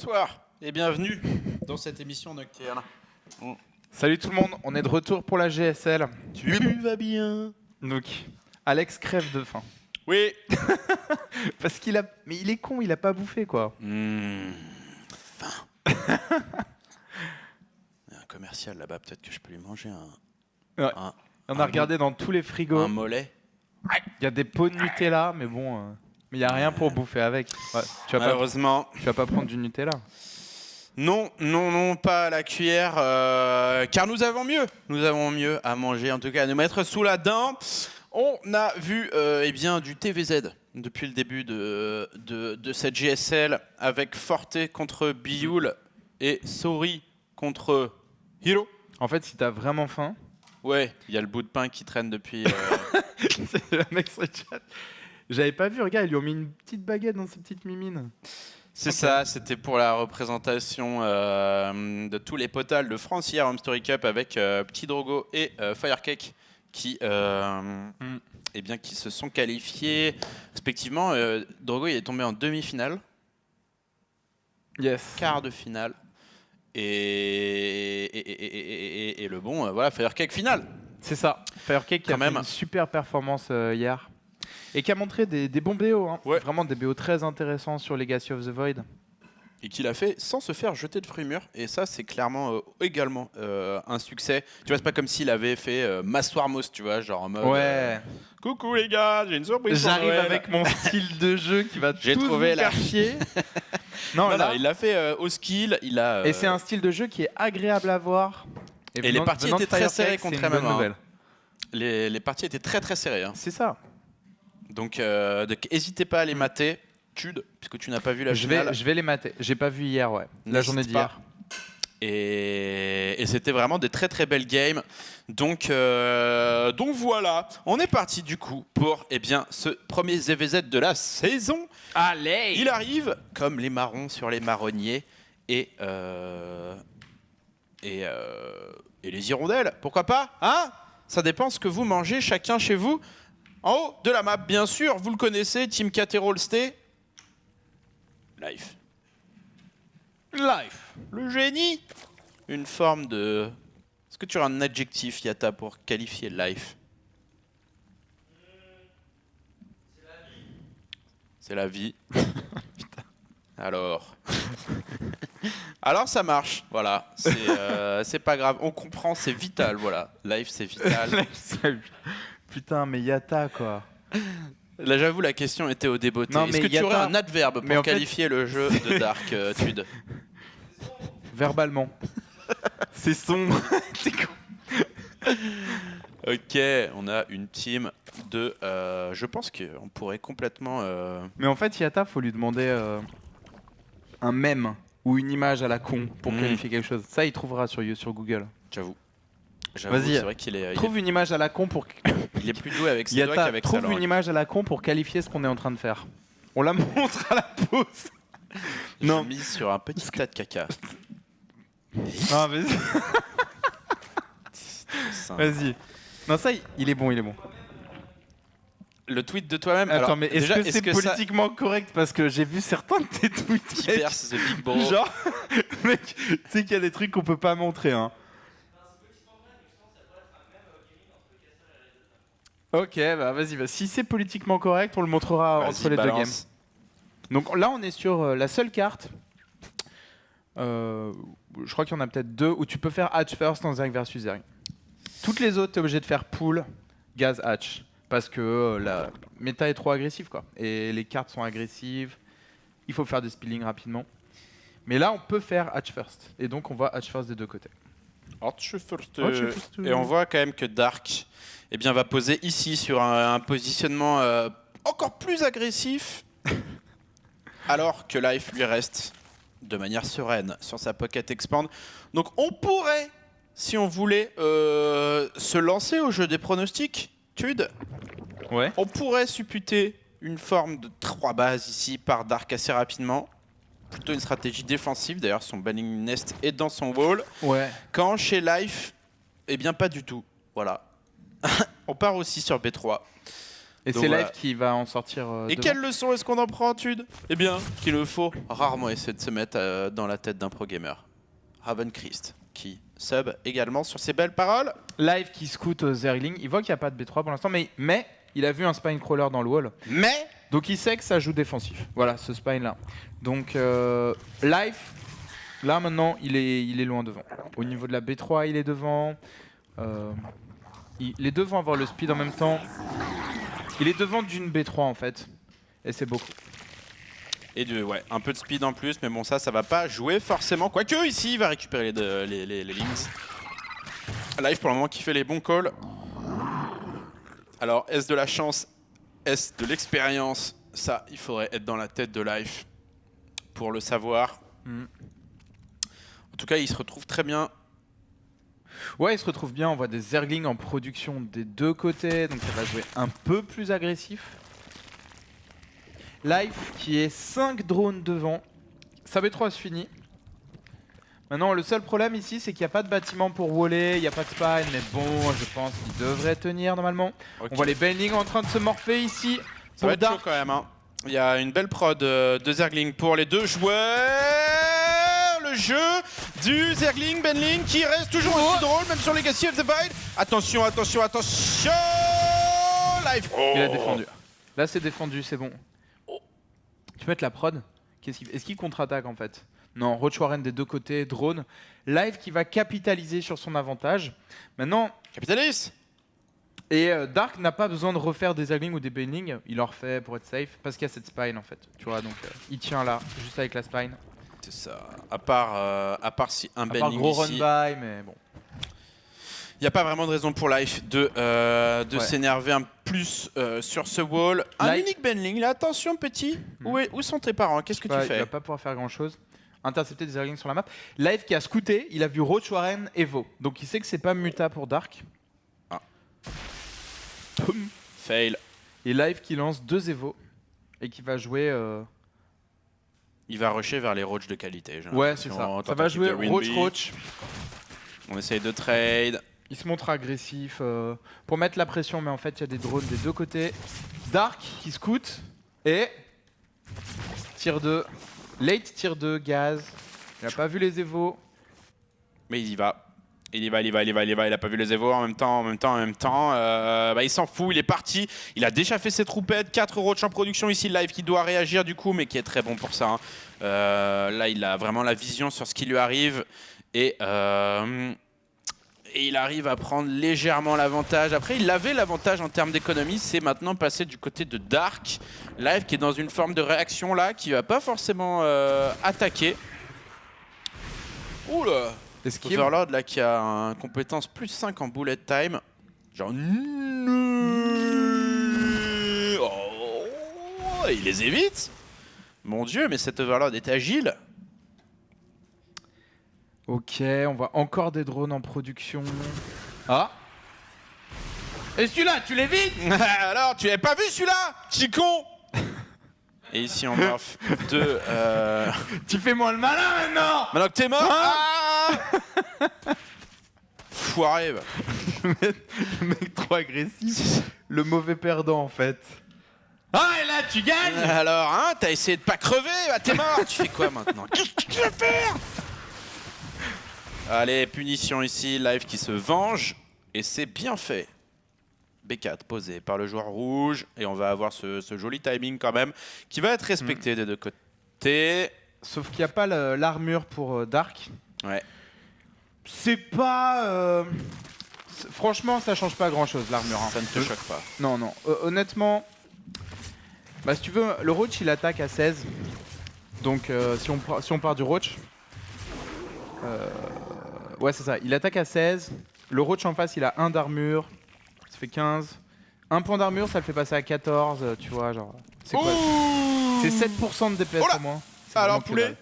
Bonsoir et bienvenue dans cette émission nocturne. Salut tout le monde, on est de retour pour la GSL. Tu vas bien? Donc, Alex crève de faim. Oui. Parce qu'il a... Mais il est con, il a pas bouffé quoi. Faim. Il y a un commercial là-bas, peut-être que je peux lui manger Ouais. On a regardé dans tous les frigos. un mollet. Il y a des pots de Nutella, mais bon... Mais il n'y a rien pour bouffer avec. Ouais, Malheureusement. Tu vas pas prendre du Nutella. Non, pas à la cuillère, car nous avons mieux. Nous avons mieux à manger, en tout cas à nous mettre sous la dent. On a vu du TVZ depuis le début de cette GSL avec Forte contre Bioul et Sori contre Hiro. En fait, si t'as vraiment faim... Ouais, il y a le bout de pain qui traîne depuis... C'est le mec sur le chat. J'avais pas vu, regarde, ils lui ont mis une petite baguette dans ses petites mimines. C'est ça, c'était pour la représentation de tous les potals de France hier, Home Story Cup, avec Petit Drogo et Firecake qui se sont qualifiés respectivement. Drogo il est tombé en demi-finale, Yes. quart de finale, et le bon, voilà, Firecake finale. C'est ça, Firecake qui a fait une super performance hier. Et qui a montré des bons BO, hein. Ouais. Vraiment des BO très intéressants sur Legacy of the Void. Et qu'il a fait sans se faire jeter de fruits mûrs. Et ça, c'est clairement également un succès. Tu vois, c'est pas comme s'il avait fait Maswarmos, tu vois, genre en mode... Ouais. Coucou les gars, j'ai une surprise pour J'arrive Noël. avec mon style de jeu qui va J'ai tous trouvé vous faire chier. Non, non, il l'a fait au skill. Il a, Et c'est un style de jeu qui est agréable à voir. Et les parties étaient très serrées contre MMA. Les parties étaient très très serrées. Hein. C'est ça. Donc, n'hésitez pas à les mater, Tude, puisque tu n'as pas vu la finale. Je vais les mater. J'ai pas vu hier, ouais. La journée d'hier. Et c'était vraiment des très très belles games. Donc voilà, on est parti du coup pour ce premier ZVZ de la saison. Allez. Il arrive comme les marrons sur les marronniers et les hirondelles. Pourquoi pas, hein? Ça dépend ce que vous mangez chacun chez vous. En haut de la map, bien sûr, vous le connaissez, Team Caterol Stay. Life. Le génie. Une forme de... Est-ce que tu as un adjectif, Yata, pour qualifier Life? C'est la vie. Putain. Alors ça marche, voilà. C'est pas grave, on comprend, c'est vital, voilà. Life, c'est vital. Putain, mais Yata, quoi. Là, j'avoue, la question était au débeauté. Est-ce que tu aurais un adverbe pour qualifier le jeu de Dark, Tude? Verbalement. C'est sombre. C'est con. Ok, on a une team de... je pense qu'on pourrait complètement... Mais en fait, Yata, faut lui demander un mème ou une image à la con pour qualifier quelque chose. Ça, il trouvera sur Google. J'avoue. Vas-y, c'est vrai qu'il est... trouve une image à la con pour... Il est plus doué avec ses doigts qu'avec sa langue. Trouve une image à la con pour qualifier ce qu'on est en train de faire. On la montre à la pause. Non. Mise sur un petit tas de caca. Ah, vas-y. Vas-y. Non, ça, il est bon, il est bon. Le tweet de toi-même. Attends, alors, mais est-ce que c'est politiquement correct? Parce que j'ai vu certains de tes tweets. Qui perce the big bro. Genre, mec, tu sais qu'il y a des trucs qu'on peut pas montrer, hein. Ok, bah vas-y, si c'est politiquement correct, on le montrera entre les deux games. Donc là, on est sur la seule carte. Je crois qu'il y en a peut-être deux où tu peux faire hatch first en Zerg versus Zerg. Toutes les autres, tu es obligé de faire pool, gaz, hatch. Parce que la méta est trop agressive, quoi. Et les cartes sont agressives. Il faut faire des spilling rapidement. Mais là, on peut faire hatch first. Et donc, on va hatch first des deux côtés. Hatch first. Et on voit quand même que Dark va poser ici sur un positionnement encore plus agressif. Alors que Life lui reste de manière sereine sur sa pocket expand. Donc on pourrait, si on voulait, se lancer au jeu des pronostics, Tude. Ouais. On pourrait supputer une forme de 3 bases ici par Dark assez rapidement. Plutôt une stratégie défensive, d'ailleurs son banning nest est dans son wall. Ouais. Quand chez Life, pas du tout. Voilà. On part aussi sur B3. Et c'est Live qui va en sortir. Et quelle leçon est-ce qu'on en prend, Tude? Eh bien, qu'il ne faut rarement essayer de se mettre dans la tête d'un pro gamer. Ravenchrist, qui sub également sur ces belles paroles. Live qui scout Zergling, il voit qu'il n'y a pas de B3 pour l'instant, mais il a vu un spine crawler dans le wall. Donc il sait que ça joue défensif. Voilà, ce spine là. Donc Live, là maintenant, il est loin devant. Au niveau de la B3, il est devant. Les deux vont avoir le speed en même temps. Il est devant d'une B3 en fait. Et c'est beaucoup. Et un peu de speed en plus, mais bon, ça va pas jouer forcément. Quoique, ici, il va récupérer les links. Live pour le moment qui fait les bons calls. Alors, est-ce de la chance? Est-ce de l'expérience? Ça, il faudrait être dans la tête de Live pour le savoir. En tout cas, il se retrouve très bien. Ouais, il se retrouve bien. On voit des Zerglings en production des deux côtés. Donc ça va jouer un peu plus agressif. Live qui est 5 drones devant. Sa B3 se finit. Maintenant, le seul problème ici, c'est qu'il n'y a pas de bâtiment pour waller. Il n'y a pas de spine. Mais bon, je pense qu'il devrait tenir normalement. On voit les Banelings en train de se morpher ici. Ça va être chaud quand même. Il y a une belle prod de Zergling pour les deux joueurs. Le jeu du Zergling Banling qui reste toujours aussi drôle, même sur Legacy of the Void. Attention, attention, attention. Live. Il a défendu. Là, c'est défendu, c'est bon. Tu peux mettre la prod. Est-ce qu'il contre-attaque en fait? Non, Roach Warren des deux côtés, drone. Live qui va capitaliser sur son avantage. Maintenant... Capitalise. Et Dark n'a pas besoin de refaire des Zerglings ou des Banelings. Il en refait pour être safe, parce qu'il y a cette spine en fait. Tu vois, donc il tient là, juste avec la spine. C'est ça. À part si un Banling gros ici... run by, mais bon. Il n'y a pas vraiment de raison pour Life de s'énerver un plus sur ce wall. Un unique Banling, là, attention petit. Où sont tes parents? Qu'est-ce que tu fais? Il va pas pouvoir faire grand chose. Intercepter des Zerglings sur la map. Live qui a scouté, il a vu Roach Warren Evo. Donc il sait que c'est pas muta pour Dark. Fail. Et Live qui lance 2 Evo. Et qui va jouer... Il va rusher vers les Roach de qualité. Ouais, c'est ça. Ça va jouer Roach. On essaye de trade. Il se montre agressif pour mettre la pression, mais en fait, il y a des drones des deux côtés. Dark qui scout et tier 2. Late tier 2, Gaz. Il n'a pas vu les évos. Mais il y va. Il a pas vu les évos en même temps. Il s'en fout, il est parti. Il a déjà fait ses troupettes. 4 Roach en production ici. Live qui doit réagir du coup, mais qui est très bon pour ça. Là, il a vraiment la vision sur ce qui lui arrive. Et il arrive à prendre légèrement l'avantage. Après, il avait l'avantage en termes d'économie. C'est maintenant passé du côté de Dark. Live qui est dans une forme de réaction là, qui va pas forcément attaquer. Oula! Overlord là qui a une compétence plus 5 en bullet time. Genre... Oh, il les évite. Mon dieu, mais cet Overlord est agile. Ok, on voit encore des drones en production. Ah! Et celui-là, tu l'évites? Alors, tu l'avais pas vu celui-là, petit con? Et ici on morph de... Tu fais moins le malin maintenant! Maintenant que t'es mort, foiré. Bah. Le mec trop agressif. Le mauvais perdant en fait. Ah, et là tu gagnes! Alors, hein, t'as essayé de pas crever, bah t'es mort. Tu fais quoi maintenant? Qu'est-ce que tu vas faire? Allez, punition ici, Live qui se venge. Et c'est bien fait. B4 posé par le joueur rouge. Et on va avoir ce joli timing quand même, qui va être respecté des deux côtés. Sauf qu'il n'y a pas l'armure pour Dark. Ouais. C'est pas... Franchement, ça change pas grand-chose, l'armure. Hein. Ça ne te choque pas. Non, non. Honnêtement, bah, si tu veux, le Roach, il attaque à 16. Donc, si on part du Roach... ouais, c'est ça. Il attaque à 16. Le Roach en face, il a 1 d'armure. Ça fait 15. 1 point d'armure, ça le fait passer à 14. Tu vois, genre... C'est quoi? C'est 7% de DPS au moins. Alors, poulet.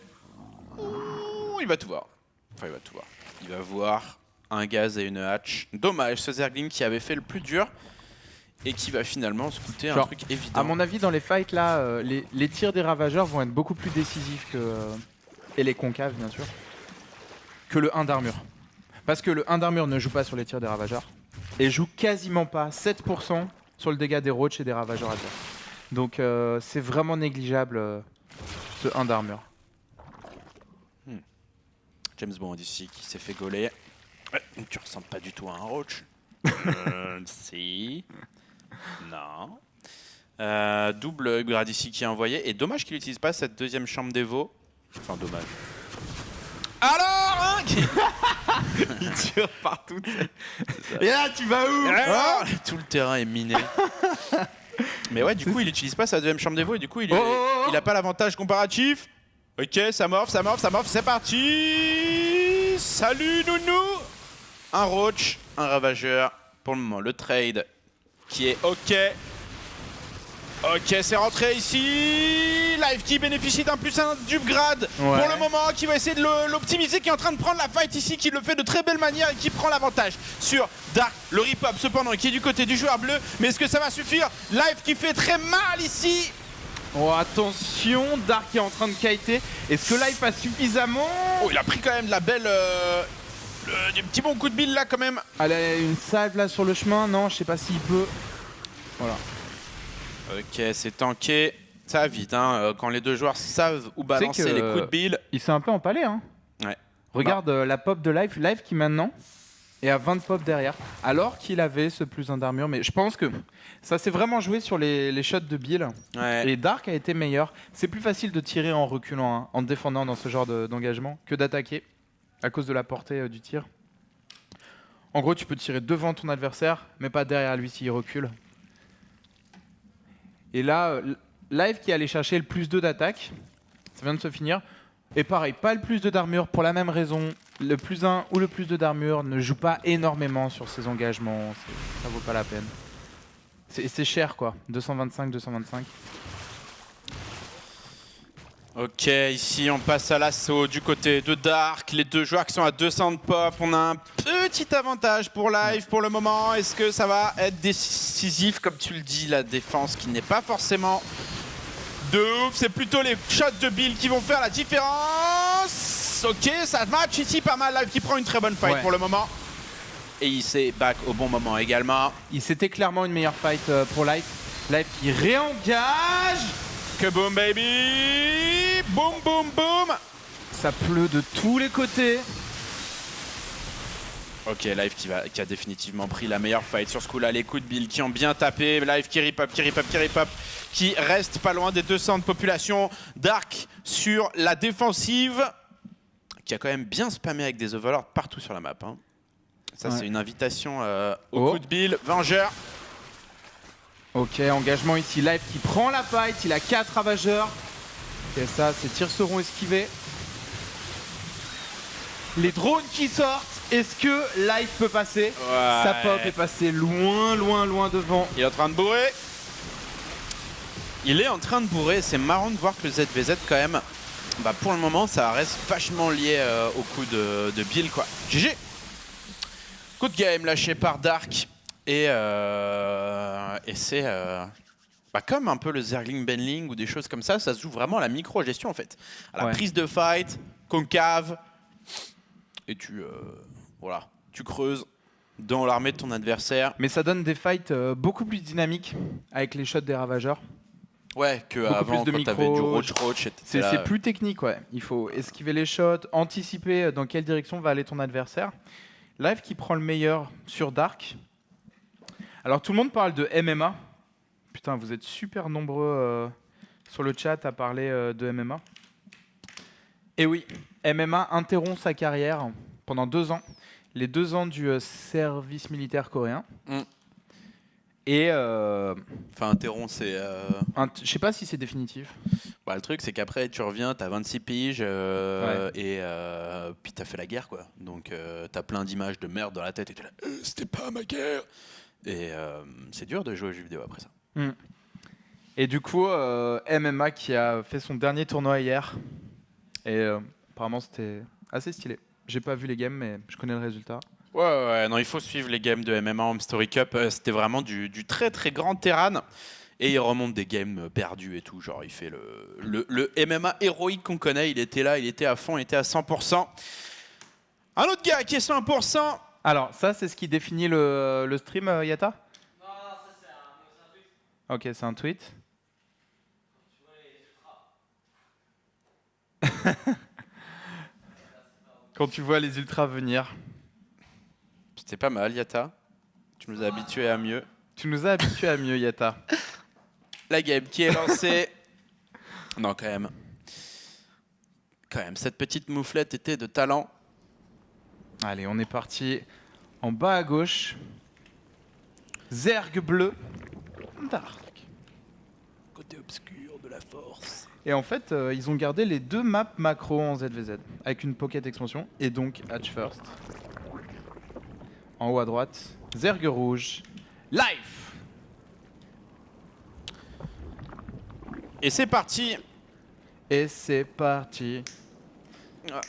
Il va tout voir. Enfin, il va tout voir. Il va voir un Gaz et une hatch. Dommage, ce Zergling qui avait fait le plus dur et qui va finalement se coûter un truc évident. À mon avis, dans les fights, là, les tirs des Ravageurs vont être beaucoup plus décisifs que... et les concaves, bien sûr. Que le 1 d'armure. Parce que le 1 d'armure ne joue pas sur les tirs des Ravageurs. Et joue quasiment pas 7% sur le dégât des roaches et des ravageurs adverses. Donc c'est vraiment négligeable ce 1 d'armure. James Bond ici qui s'est fait gauler. Tu ressembles pas du tout à un roach. Si. Non. Double upgrade ici qui est envoyé. Et dommage qu'il n'utilise pas cette deuxième chambre d'Evo. Enfin, dommage. Alors hein il tire partout. Et là, tu vas où Tout le terrain est miné. Mais ouais, du coup, il n'utilise pas sa deuxième chambre d'Evo et du coup, il a pas l'avantage comparatif. Ok, ça morph, c'est parti. Salut nounou. Un roach, un ravageur. Pour le moment, le trade qui est ok. Ok, c'est rentré ici. Live qui bénéficie d'un +1 d'upgrade pour le moment, qui va essayer de l'optimiser, qui est en train de prendre la fight ici, qui le fait de très belle manière et qui prend l'avantage sur Dark. Le rip-up cependant qui est du côté du joueur bleu. Mais est-ce que ça va suffire? Live qui fait très mal ici. Oh attention, Dark est en train de kiter. Est-ce que Live a suffisamment? Oh, il a pris quand même de la belle... des petits bons coups de bille là quand même. Allez, une salve là sur le chemin. Non, je sais pas s'il peut. Voilà. Ok, c'est tanké. Ça va vite, hein, quand les deux joueurs savent où balancer les coups de bille. Il s'est un peu empalé, hein. Ouais. Regarde la pop de Live. Live qui maintenant est à 20 pop derrière. Alors qu'il avait ce +1 d'armure. Mais je pense que ça s'est vraiment joué sur les shots de Bill. Ouais. Et Dark a été meilleur. C'est plus facile de tirer en reculant, hein, en défendant dans ce genre d'engagement, que d'attaquer à cause de la portée du tir. En gros, tu peux tirer devant ton adversaire, mais pas derrière lui s'il recule. Et là, Live qui allait chercher le +2 d'attaque, ça vient de se finir. Et pareil, pas le +2 d'armure pour la même raison. Le +1 ou le +2 d'armure ne joue pas énormément sur ses engagements. Ça vaut pas la peine. C'est cher quoi, 225, 225. Ok, ici on passe à l'assaut du côté de Dark. Les deux joueurs qui sont à 200 de pop. On a un petit avantage pour Live pour le moment. Est-ce que ça va être décisif? Comme tu le dis, la défense qui n'est pas forcément de ouf. C'est plutôt les shots de Bill qui vont faire la différence. Ok, ça match ici pas mal. Live qui prend une très bonne fight pour le moment. Et il s'est back au bon moment également. C'était clairement une meilleure fight pour Live. Live qui réengage. Que boom baby. Boom boom boom. Ça pleut de tous les côtés. Ok, Live qui a définitivement pris la meilleure fight sur ce coup-là. Les coups de Bill qui ont bien tapé. Live qui rip up, qui reste pas loin des 200 de population. Dark sur la défensive, qui a quand même bien spammé avec des overlords partout sur la map. Hein. Ça, c'est une invitation au coup de Bill. Vengeur. Ok, engagement ici. Live qui prend la fight. Il a 4 ravageurs. Et ça, ces tirs seront esquivés. Les drones qui sortent. Est-ce que Live peut passer? Sa pop est passée loin, loin, loin devant. Il est en train de bourrer. C'est marrant de voir que le ZVZ quand même, bah pour le moment, ça reste vachement lié au coup de Bill quoi. GG. Coup de game lâché par Dark. Et c'est comme un peu le Zergling Benling ou des choses comme ça se joue vraiment à la micro-gestion en fait. À la prise de fight, concave, et tu creuses dans l'armée de ton adversaire. Mais ça donne des fights beaucoup plus dynamiques avec les shots des ravageurs. Ouais, qu'avant quand t'avais du roach, c'est plus technique, ouais. Il faut esquiver les shots, anticiper dans quelle direction va aller ton adversaire. Live qui prend le meilleur sur Dark. Alors tout le monde parle de MMA. Putain, vous êtes super nombreux sur le chat à parler de MMA. Et oui, MMA interrompt sa carrière pendant 2 ans. Les 2 ans du service militaire coréen. Et enfin, interrompt, c'est... je sais pas si c'est définitif. Bah, le truc, c'est qu'après, tu reviens, t'as 26 piges, et puis t'as fait la guerre, quoi. Donc, t'as plein d'images de merde dans la tête, et t'es là, c'était pas ma guerre. Et c'est dur de jouer aux jeux vidéo après ça. Et du coup, MMA qui a fait son dernier tournoi hier. Et apparemment, c'était assez stylé. J'ai pas vu les games, mais je connais le résultat. Ouais, non, il faut suivre les games de MMA Home Story Cup. C'était vraiment du très très grand terrain. Et il remonte des games perdus et tout. Genre, il fait le MMA héroïque qu'on connaît. Il était là, il était à fond, il était à 100%. Un autre gars qui est 100%. Alors, ça, c'est ce qui définit le stream, Yata? Non, ça, c'est un Ok, c'est un tweet. Quand tu vois les ultras venir. C'était pas mal, Yata. Tu nous as habitués à mieux. Tu nous as habitués à mieux, Yata. La game qui est lancée. Non, quand même. Quand même, cette petite mouflette était de talent. Allez, on est parti. En bas à gauche. Zerg bleu. Dark. Côté obscur de la force. Et en fait, ils ont gardé les 2 maps macro en ZVZ. Avec une pocket expansion. Et donc, Hatch First. En haut à droite. Zerg rouge. Life. Et c'est parti. Et c'est parti. Ah.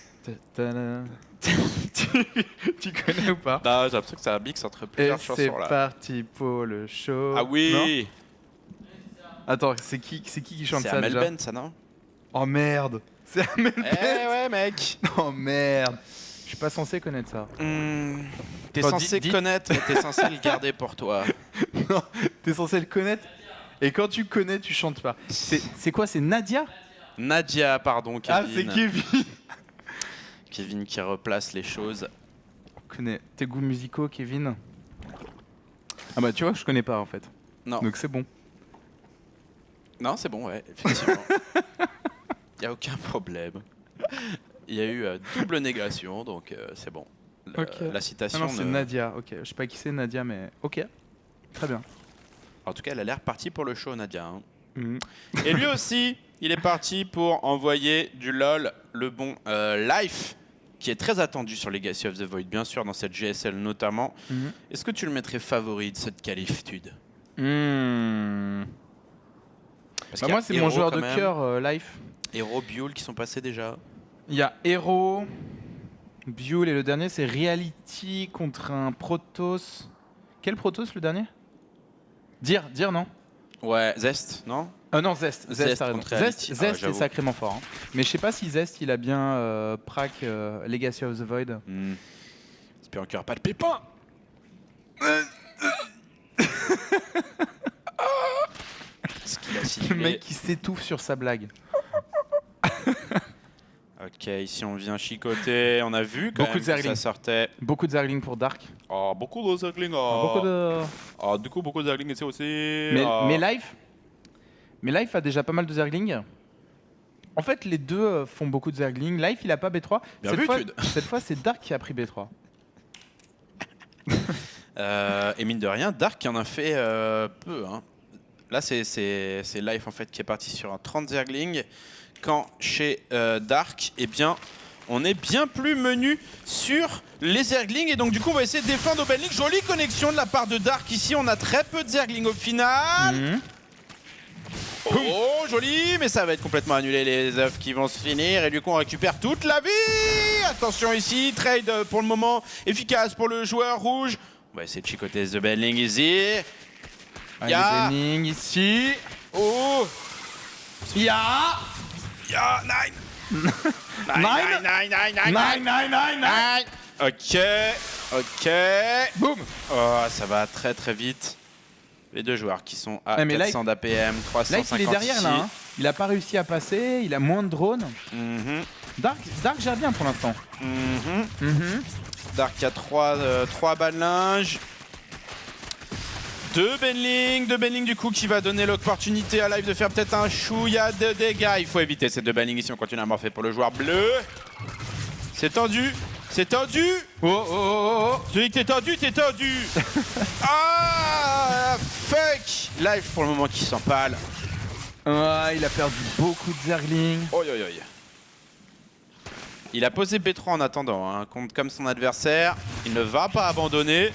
Tu connais ou pas? Non, j'ai l'impression que c'est un mix entre plusieurs chansons là. C'est parti pour le show. Ah oui. Non, attends, c'est qui chante ça Amel déjà? Ben, ça non? Oh merde. C'est Amel Ben. Eh ouais mec. Oh merde. Je suis pas censé connaître ça. T'es Attends, censé connaître, mais t'es censé le garder pour toi. Non, t'es censé le connaître. Et quand tu connais, tu chantes pas. C'est quoi? C'est Nadia? Nadia, pardon, Kevin. Ah, c'est Kevin. Kevin qui replace les choses. On connaît tes goûts musicaux, Kevin? Ah bah tu vois, je connais pas en fait. Non. Donc c'est bon. Non, c'est bon, ouais, effectivement. Il n'y a aucun problème. Il y a eu double négation, donc c'est bon. Okay. La citation. Ah non, c'est Nadia. Ok, je sais pas qui c'est Nadia, mais ok. Très bien. En tout cas, elle a l'air partie pour le show, Nadia. Hein. Mhm. Et lui aussi, il est parti pour envoyer du LOL, le bon Life, qui est très attendu sur Legacy of the Void, bien sûr, dans cette GSL notamment. Mhm. Est-ce que tu le mettrais favori de cette qualif, Tude? Bah moi, c'est mon joueur de cœur, Life. Hero, Buell qui sont passés déjà. Il y a Hero, Buell et le dernier, c'est Reality contre un Protoss. Quel Protoss le dernier? Dire non? Ouais, Zest, non? Non, Zest, t'as raison. Zest est sacrément fort. Hein. Mais je sais pas si Zest, il a bien prac Legacy of the Void. J'espère qu'il n'y aura pas de pépin. Le mec qui s'étouffe sur sa blague. Ok, ici on vient chicoter. On a vu quand même que ça sortait. Beaucoup de Zergling pour Dark. Oh, beaucoup de Zergling. Du coup, beaucoup de Zergling ici aussi. Mais Life a déjà pas mal de Zergling. En fait, les deux font beaucoup de Zergling. Life, il a pas B3. Cette fois, c'est Dark qui a pris B3. Et mine de rien, Dark en a fait peu. Hein. Là, c'est Life en fait qui est parti sur un 30 Zergling. Quand chez Dark, eh bien, on est bien plus menu sur les Zerglings. Et donc, du coup, on va essayer de défendre Obenlink. Jolie connexion de la part de Dark. Ici, on a très peu de Zerglings au final. Oh, joli, mais ça va être complètement annulé, les œufs qui vont se finir. Et du coup, on récupère toute la vie. Attention ici, trade pour le moment efficace pour le joueur rouge. On va essayer de chicoter The Benling ici. Allez, Benling ici. Oh. Ya 9. Ok. Boum. Oh, ça va très très vite. Les deux joueurs qui sont à 400 d'APM, 350 Life, il est derrière ici. là. Hein. Il a pas réussi à passer, il a moins de drones. Dark gère bien pour l'instant. Dark a 3 balles linge. Deux Benling du coup qui va donner l'opportunité à Life de faire peut-être un chouïa de dégâts. Il faut éviter ces deux Benling ici, on continue à morpher pour le joueur bleu. C'est tendu. Oh. Celui qui t'es tendu. Ah, fuck. Life pour le moment qui s'empale. Ah, il a perdu beaucoup de Zergling. Oi. Il a posé B3 en attendant, hein, comme son adversaire. Il ne va pas abandonner.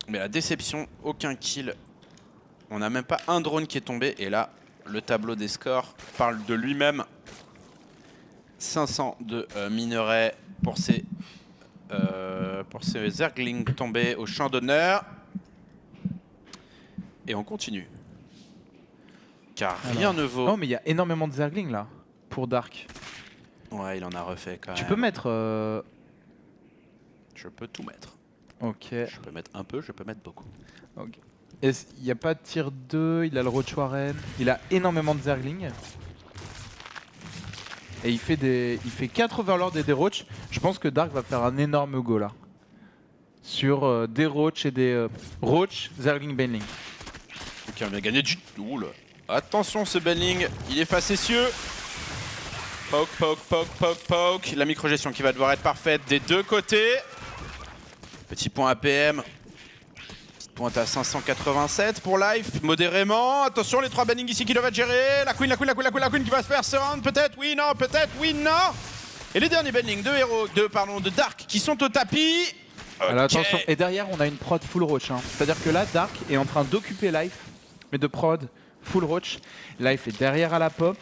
Mais la déception, aucun kill. On n'a même pas un drone qui est tombé. Et là, le tableau des scores parle de lui-même. 500 de minerais pour ces Zerglings tombés au champ d'honneur. Et on continue. Car rien ne vaut... Oh, mais il y a énormément de Zerglings là, pour Dark. Ouais, il en a refait quand même. Tu peux mettre... Je peux tout mettre. Ok. Je peux mettre un peu, je peux mettre beaucoup. Ok. Il n'y a pas de tier 2, il a le Roach Warren, il a énormément de Zergling. Et il fait 4 Overlords et des Roach. Je pense que Dark va faire un énorme go là. Sur des Roach et des Roach, Zergling, Baneling. Ok, on a gagné du... Oula. Attention, ce Baneling, il est facétieux. Poke, poke, poke, poke, poke. La micro-gestion qui va devoir être parfaite des deux côtés. Petit point APM. Petite pointe à 587 pour Life, modérément. Attention, les 3 bannings ici qui doivent être gérés. La Queen qui va se faire surround. Peut-être, oui, non, peut-être, oui, non. Et les derniers bannings de Dark qui sont au tapis. Okay. Alors attention, et derrière on a une prod full Roach. Hein. C'est-à-dire que là, Dark est en train d'occuper Life, mais de prod full Roach. Life est derrière à la pop,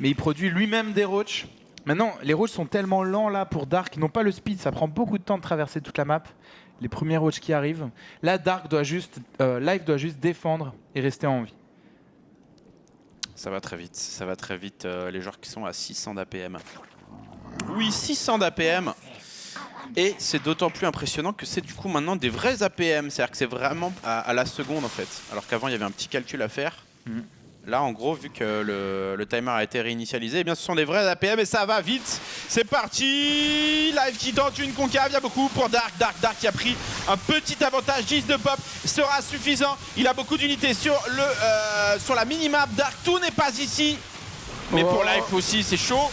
mais il produit lui-même des Roach. Maintenant, les Roach sont tellement lents là pour Dark, ils n'ont pas le speed, ça prend beaucoup de temps de traverser toute la map. Les premiers Roach qui arrivent. Là, Dark doit juste, Life doit juste défendre et rester en vie. Ça va très vite, les joueurs qui sont à 600 d'APM. Oui, 600 d'APM. Et c'est d'autant plus impressionnant que c'est du coup maintenant des vrais APM. C'est-à-dire que c'est vraiment à la seconde en fait. Alors qu'avant il y avait un petit calcul à faire. Là en gros, vu que le timer a été réinitialisé, eh bien ce sont des vrais APM et ça va vite. C'est parti. Live qui tente une concave, il y a beaucoup pour Dark. Dark qui a pris un petit avantage. 10 de pop sera suffisant. Il a beaucoup d'unités sur la minimap. Dark, tout n'est pas ici. Mais pour Life aussi, c'est chaud.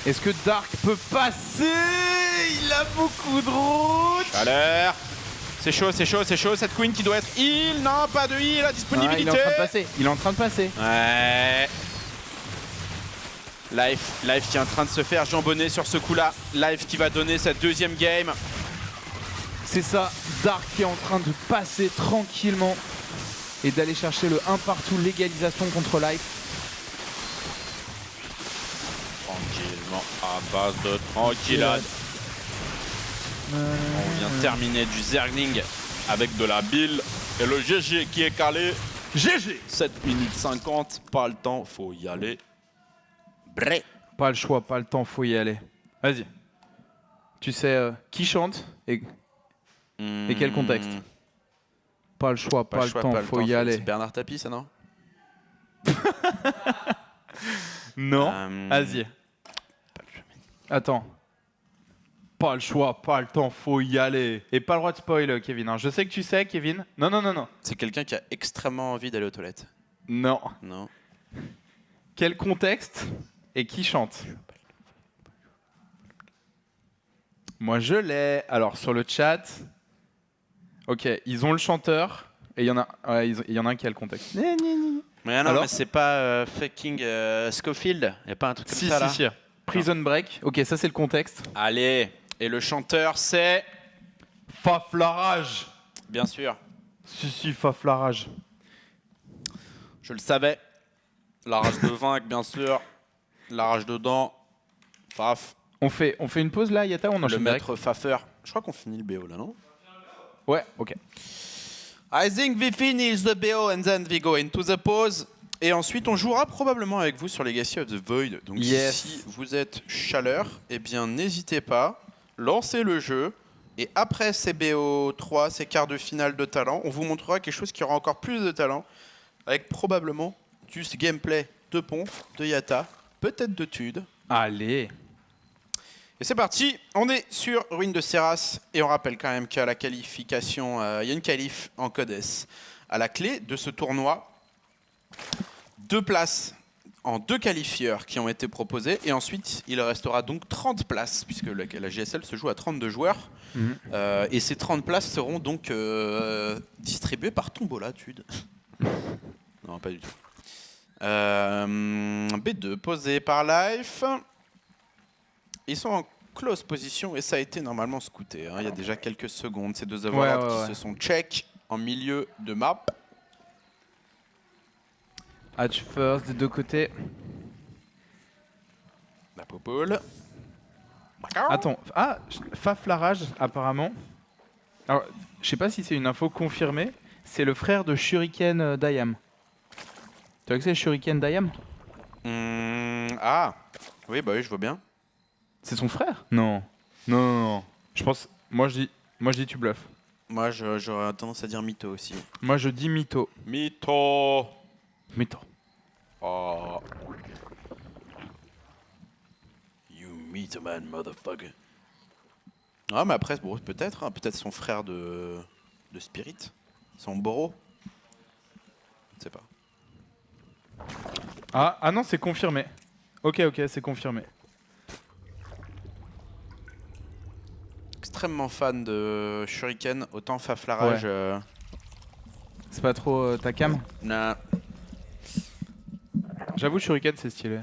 Est-ce que Dark peut passer? Il a beaucoup de route. Chaleur. C'est chaud, c'est chaud, c'est chaud. Cette Queen qui doit être heal. Non, pas de heal à disponibilité. Il est en train de passer. Il est en train de passer. Ouais. Life qui est en train de se faire jambonner sur ce coup-là. Life qui va donner cette deuxième game. C'est ça. Dark qui est en train de passer tranquillement et d'aller chercher le 1 partout légalisation contre Life. Tranquillement, à base de tranquillade. On vient terminer du Zergling avec de la bile et le GG qui est calé. GG 7 minutes 50, pas le temps, faut y aller. Bré. Pas le choix, pas le temps, faut y aller. Vas-y. Tu sais qui chante et quel contexte? Pas le choix, pas le temps, faut y aller. C'est Bernard Tapie, ça, non? Non. Vas-y. Attends. Pas le choix, pas le temps, faut y aller. Et pas le droit de spoil, Kevin. Hein. Je sais que tu sais, Kevin. Non, non, non, non. C'est quelqu'un qui a extrêmement envie d'aller aux toilettes. Non. Non. Quel contexte et qui chante? Moi, je l'ai. Alors, sur le chat... Ok, ils ont le chanteur. Et il y en a un qui a le contexte. Mais non, mais c'est pas fucking Scofield. Y a pas un truc comme ça, là? Si. Prison Break. Ok, ça, c'est le contexte. Allez. Et le chanteur, c'est... Faflarage. Bien sûr. Si, Faflarage. Je le savais. La rage de vaincre, bien sûr. La rage dedans. Faf. On fait une pause là, Yata, on enchaîne. Le maître Faffer. Je crois qu'on finit le BO là, non? Ouais, ok. I think we finish the BO and then we go into the pause. Et ensuite, on jouera probablement avec vous sur Legacy of the Void. Donc si vous êtes chaleur, eh bien n'hésitez pas, lancez le jeu. Et après ces BO3, ces quarts de finale de talent, on vous montrera quelque chose qui aura encore plus de talent. Avec probablement du gameplay de Pomp, de Yata, peut-être de Tude. Allez. Et c'est parti, on est sur Ruine de Seras. Et on rappelle quand même qu'à la qualification, il y a une qualif en code S. À la clé de ce tournoi, 2 places en 2 qualifieurs qui ont été proposés. Et ensuite, il restera donc 30 places, puisque la GSL se joue à 32 joueurs. Et ces 30 places seront donc distribuées par Tombola, Tude. Non, pas du tout. B2, posé par Life. Ils sont en close position et ça a été normalement scouté. Hein. Il y a déjà quelques secondes. Ces 2 overlords qui se sont check en milieu de map. Hatch first des 2 côtés. La popole. Attends, Faflarage apparemment. Alors, je sais pas si c'est une info confirmée. C'est le frère de Shuriken Dayam. Tu vois que c'est Shuriken Dayam? Ah, oui, bah oui, je vois bien. C'est son frère? Non. Non. Je pense. Moi je dis tu bluffes. Moi, j'aurais tendance à dire mytho aussi. Moi, je dis mytho. Mytho. Mytho. Oh. You mytho man, motherfucker. Ah, mais après, bon, peut-être. Hein, peut-être son frère de Spirit. Son Boro. Je sais pas. Ah non, c'est confirmé. Ok, c'est confirmé. Extrêmement fan de Shuriken, autant Faflarage. Ouais. C'est pas trop ta cam? Non. J'avoue, Shuriken, c'est stylé.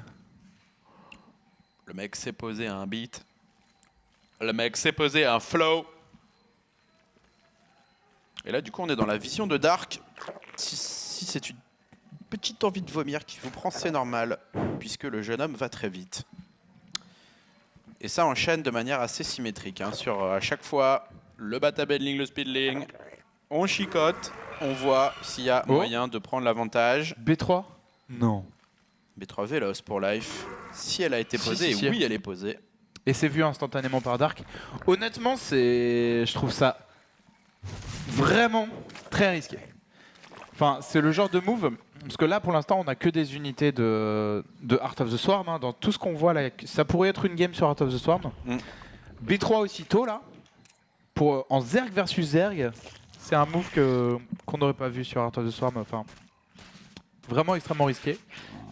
Le mec s'est posé à un beat. Le mec s'est posé à un flow. Et là, du coup, on est dans la vision de Dark. Si c'est une petite envie de vomir qui vous prend, c'est normal, puisque le jeune homme va très vite. Et ça enchaîne de manière assez symétrique. Hein, sur à chaque fois, le bata bending, le speedling, on chicote, on voit s'il y a moyen de prendre l'avantage. B3 ? Non. B3 Veloz pour Life. Si elle a été posée, si. Et oui, elle est posée. Et c'est vu instantanément par Dark. Honnêtement, je trouve ça vraiment très risqué. Enfin, c'est le genre de move, parce que là, pour l'instant, on n'a que des unités de Heart of the Swarm. Hein. Dans tout ce qu'on voit là, ça pourrait être une game sur Heart of the Swarm. B3 aussitôt, là, en Zerg versus Zerg, c'est un move qu'on n'aurait pas vu sur Heart of the Swarm. Enfin, vraiment extrêmement risqué.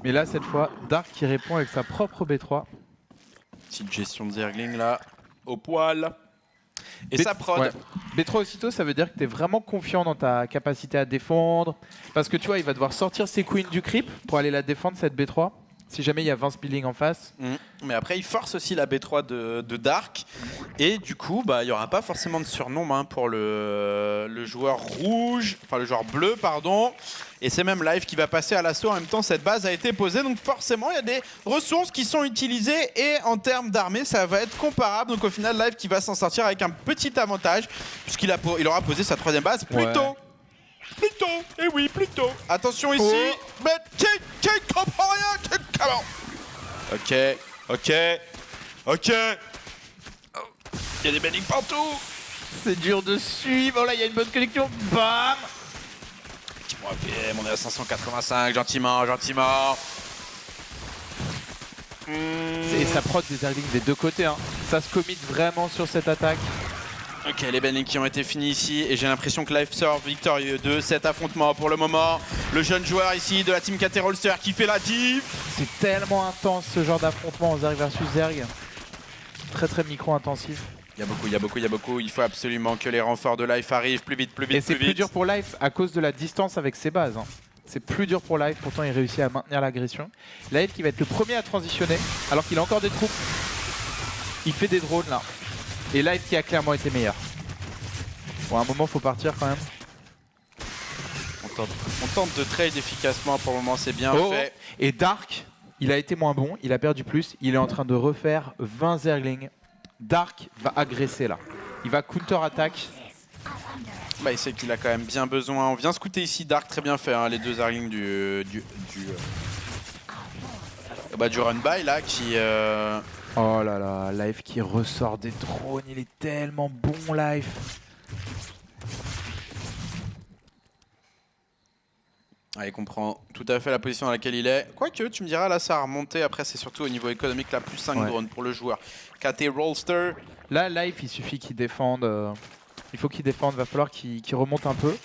Mais là, cette fois, Dark qui répond avec sa propre B3. Petite gestion de Zergling là, au poil. Et ça prod. Ouais. B3 aussitôt, ça veut dire que tu es vraiment confiant dans ta capacité à défendre. Parce que tu vois, il va devoir sortir ses queens du creep pour aller la défendre, cette B3. Si jamais il y a 20 speeding en face. Mais après, il force aussi la B3 de Dark. Et du coup, il n'y aura pas forcément de surnom pour le joueur rouge. Enfin, le joueur bleu, pardon. Et c'est même Life qui va passer à l'assaut. En même temps, cette base a été posée. Donc forcément, il y a des ressources qui sont utilisées. Et en termes d'armée, ça va être comparable. Donc au final, Life qui va s'en sortir avec un petit avantage. Puisqu'il aura posé sa troisième base plus tôt. Plutôt, et oui, plutôt. Attention ici, mais qui comprend rien, Ok. Il y a des bendings partout. C'est dur de suivre. Oh là, il y a une bonne connexion. Bam. Petit point PM, on est à 585, gentiment. Et ça prod des Zerglings des deux côtés. Hein. Ça se commit vraiment sur cette attaque. Ok, les bendings qui ont été finis ici et j'ai l'impression que Life sort victorieux de cet affrontement pour le moment. Le jeune joueur ici de la team KT Rolster qui fait la div. C'est tellement intense ce genre d'affrontement en Zerg versus Zerg. Très micro-intensif. Il y a beaucoup. Il faut absolument que les renforts de Life arrivent plus vite. Et c'est plus dur pour Life à cause de la distance avec ses bases. Hein. C'est plus dur pour Life, pourtant il réussit à maintenir l'agression. Life qui va être le premier à transitionner alors qu'il a encore des troupes. Il fait des drones là. Et Life qui a clairement été meilleur. Bon, à un moment, faut partir quand même. On tente de trade efficacement pour le moment, c'est bien fait. Et Dark, il a été moins bon, il a perdu plus. Il est en train de refaire 20 Zerglings. Dark va agresser là. Il va counter-attaque. Il sait qu'il a quand même bien besoin. On vient scouter ici Dark, très bien fait. Hein, les deux Zerglings du run-by là qui... Oh là là, Life qui ressort des drones, il est tellement bon Life. Il comprend tout à fait la position dans laquelle il est. Quoique, tu me diras, là ça a remonté. Après, c'est surtout au niveau économique, là, plus 5 drones pour le joueur. KT Rolster. Là, Life, il suffit qu'il défende. Il faut qu'il défende, va falloir qu'il remonte un peu.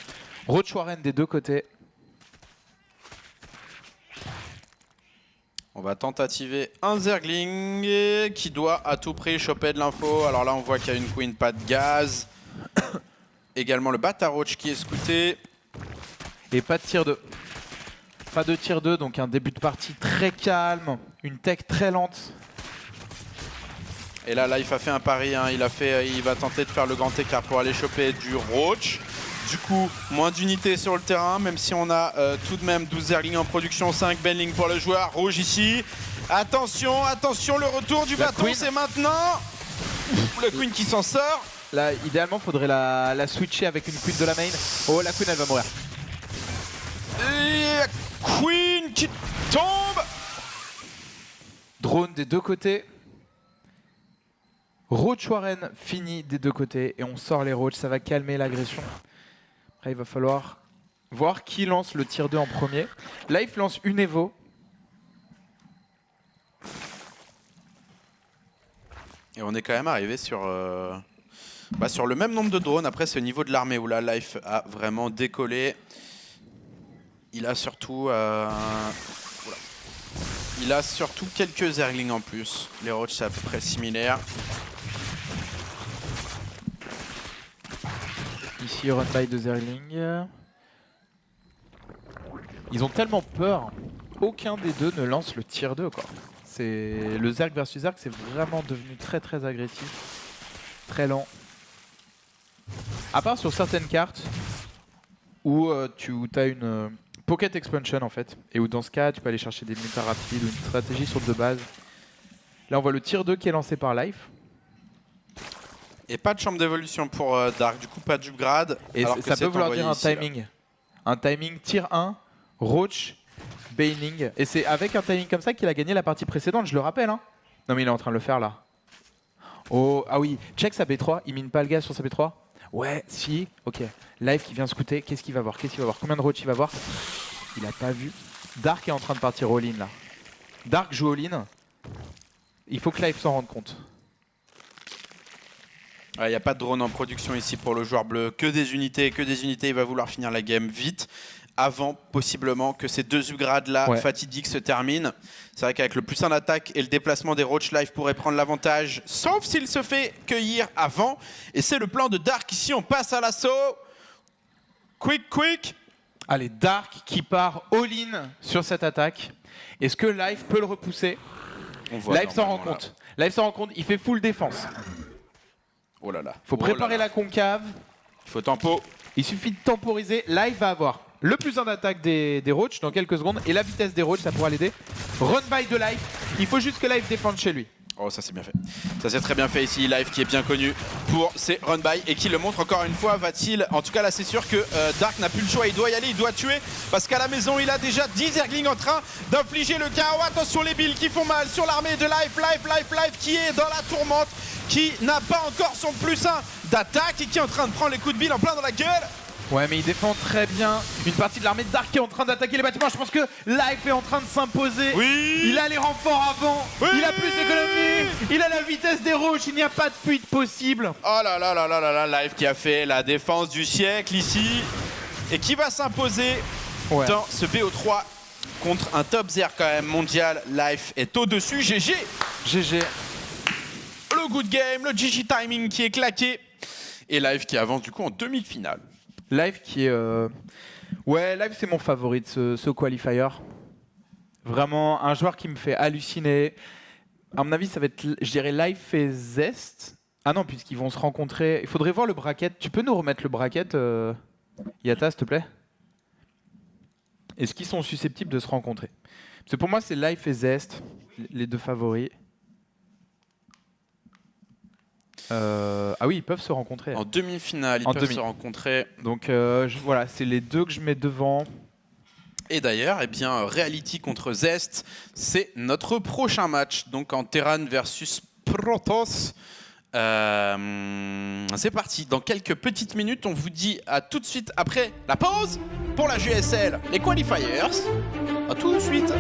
Roach Warren des deux côtés. On va tentativer un Zergling qui doit à tout prix choper de l'info. Alors là, on voit qu'il y a une queen, pas de gaz. Également le Bata Roach qui est scouté. Et pas de tir 2. Pas de tir 2, donc un début de partie très calme. Une tech très lente. Et là, Life a fait un pari. Hein. Il va tenter de faire le grand écart pour aller choper du Roach. Du coup, moins d'unités sur le terrain, même si on a tout de même 12 Zerglings en production, 5 bendings pour le joueur rouge ici. Attention, le retour du bâton, c'est maintenant. Le Queen qui s'en sort. Là, idéalement, il faudrait la switcher avec une Queen de la main. Oh, la Queen, elle va mourir. Et Queen qui tombe. Drone des deux côtés. Roach Warren fini des deux côtés et on sort les Roach, ça va calmer l'agression. Après il va falloir voir qui lance le tier 2 en premier. Life lance une Evo. Et on est quand même arrivé sur le même nombre de drones. Après, c'est au niveau de l'armée où là, Life a vraiment décollé. Il a surtout, quelques Zerglings en plus. Les Roach, c'est à peu près similaire. Ici, run by de Zergling. Ils ont tellement peur. Aucun des deux ne lance le tier 2, quoi. Le Zerg versus Zerg, c'est vraiment devenu très très agressif. Très lent. À part sur certaines cartes où tu as une pocket expansion en fait. Et où dans ce cas, tu peux aller chercher des mutas rapides ou une stratégie sur de base. Là, on voit le tier 2 qui est lancé par Life. Et pas de chambre d'évolution pour Dark, du coup pas d'upgrade. Et ça peut vouloir dire un timing. Un timing tier 1, Roach, Baining. Et c'est avec un timing comme ça qu'il a gagné la partie précédente, je le rappelle. Hein. Non mais il est en train de le faire là. Oh, ah oui, check sa B3, il mine pas le gaz sur sa B3. Ouais, si, ok. Live qui vient scouter, qu'est-ce qu'il va voir? Combien de Roach il va voir? Il a pas vu. Dark est en train de partir all-in là. Dark joue all-in. Il faut que Live s'en rende compte. Il n'y a pas de drone en production ici pour le joueur bleu. Que des unités. Il va vouloir finir la game vite. Avant, possiblement, que ces deux upgrades-là fatidiques se terminent. C'est vrai qu'avec le plus 1 d'attaque et le déplacement des Roach, Life pourrait prendre l'avantage, sauf s'il se fait cueillir avant. Et c'est le plan de Dark ici, on passe à l'assaut. Quick. Allez, Dark qui part all-in sur cette attaque. Est-ce que Life peut le repousser? Life s'en rend compte. Life s'en rend compte, il fait full défense. Oh là là. Faut préparer la concave. Il faut tempo. Il suffit de temporiser. Life va avoir le plus 1 d'attaque des Roach dans quelques secondes et la vitesse des Roach, ça pourra l'aider. Run by de Life, il faut juste que Life défende chez lui. Oh, ça c'est bien fait. Ça c'est très bien fait ici. Life qui est bien connu pour ses run by et qui le montre encore une fois. Va-t-il, en tout cas là c'est sûr que Dark n'a plus le choix, il doit y aller, il doit tuer parce qu'à la maison il a déjà 10 Zerglings en train d'infliger le chaos. Attention les billes qui font mal sur l'armée de Life qui est dans la tourmente, qui n'a pas encore son plus 1 d'attaque et qui est en train de prendre les coups de bille en plein dans la gueule. Ouais mais il défend très bien. Une partie de l'armée de Dark est en train d'attaquer les bâtiments. Je pense que Life est en train de s'imposer. Oui. Il a les renforts avant. Oui. Il a plus d'économie. Il a la vitesse des Roach. Il n'y a pas de fuite possible. Oh là là là là là là. Life qui a fait la défense du siècle ici. Et qui va s'imposer dans ce BO3 contre un top Zer quand même mondial. Life est au-dessus. GG. Le good game, le GG timing qui est claqué. Et Life qui avance du coup en demi-finale. Live qui est... Ouais, Live c'est mon favori de ce qualifier. Vraiment un joueur qui me fait halluciner. À mon avis, ça va être, je dirais, Live et Zest. Ah non, puisqu'ils vont se rencontrer. Il faudrait voir le bracket. Tu peux nous remettre le bracket, Yata, s'il te plaît? Est-ce qu'ils sont susceptibles de se rencontrer? Parce que pour moi, c'est Live et Zest, les deux favoris. Ah oui, ils peuvent se rencontrer. En demi-finale, ils peuvent se rencontrer. Donc voilà, c'est les deux que je mets devant. Et d'ailleurs, eh bien, Reality contre Zest, c'est notre prochain match. Donc en Terran versus Protoss. C'est parti. Dans quelques petites minutes, on vous dit à tout de suite après la pause pour la GSL, les qualifiers. À tout de suite.